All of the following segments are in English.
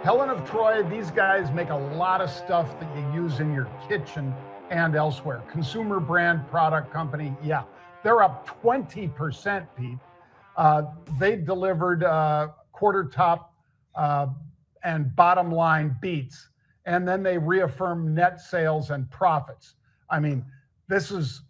Helen of Troy, these guys make a lot of stuff that you use in your kitchen and elsewhere. Consumer brand product company, yeah. They're up 20%, Pete. They delivered quarter top and bottom line beats, and then they reaffirmed net sales and profits. I mean, this is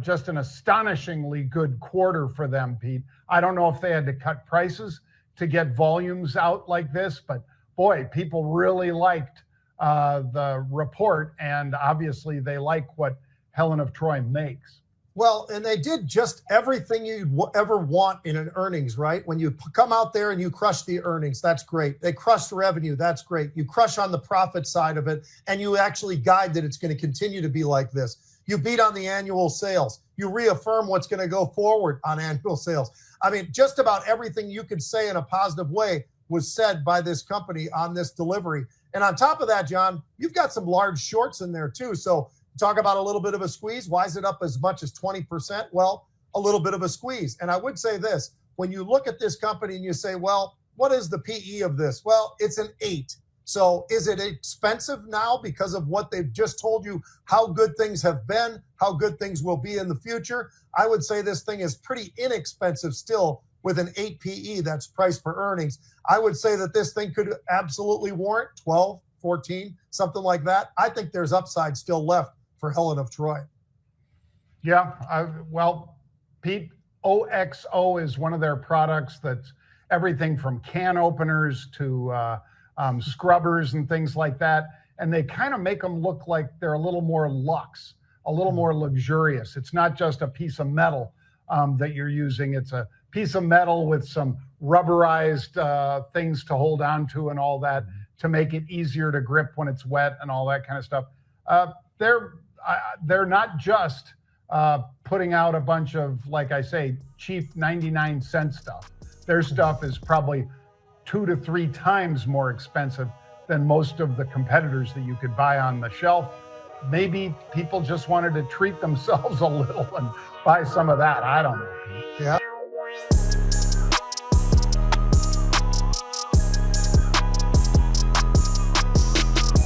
just an astonishingly good quarter for them, Pete. I don't know if they had to cut prices to get volumes out like this, but boy, people really liked the report, and obviously they like what Helen of Troy makes. Well, and they did just everything you'd ever want in an earnings, right? When you come out there and you crush the earnings, that's great. They crush the revenue, that's great. You crush on the profit side of it, and you actually guide that it's going to continue to be like this. You beat on the annual sales. You reaffirm what's going to go forward on annual sales. I mean, just about everything you could say in a positive way was said by this company on this delivery. And on top of that, John, you've got some large shorts in there too. So talk about a little bit of a squeeze. Why is it up as much as 20%? Well, a little bit of a squeeze. And I would say this, when you look at this company and you say, well, what is the PE of this? Well, it's an 8. So is it expensive now because of what they've just told you, how good things have been, how good things will be in the future? I would say this thing is pretty inexpensive still with an 8 PE, that's price per earnings. I would say that this thing could absolutely warrant 12, 14, something like that. I think there's upside still left for Helen of Troy. Yeah, well, Pete, OXO is one of their products that's everything from can openers to scrubbers and things like that. And they kind of make them look like they're a little more luxe, a little more luxurious. It's not just a piece of metal that you're using. It's a piece of metal with some rubberized things to hold on to and all that to make it easier to grip when it's wet and all that kind of stuff. They're not just putting out a bunch of, like I say, cheap 99-cent stuff. Their stuff is probably 2 to 3 times more expensive than most of the competitors that you could buy on the shelf. Maybe people just wanted to treat themselves a little and buy some of that. I don't know. Yeah.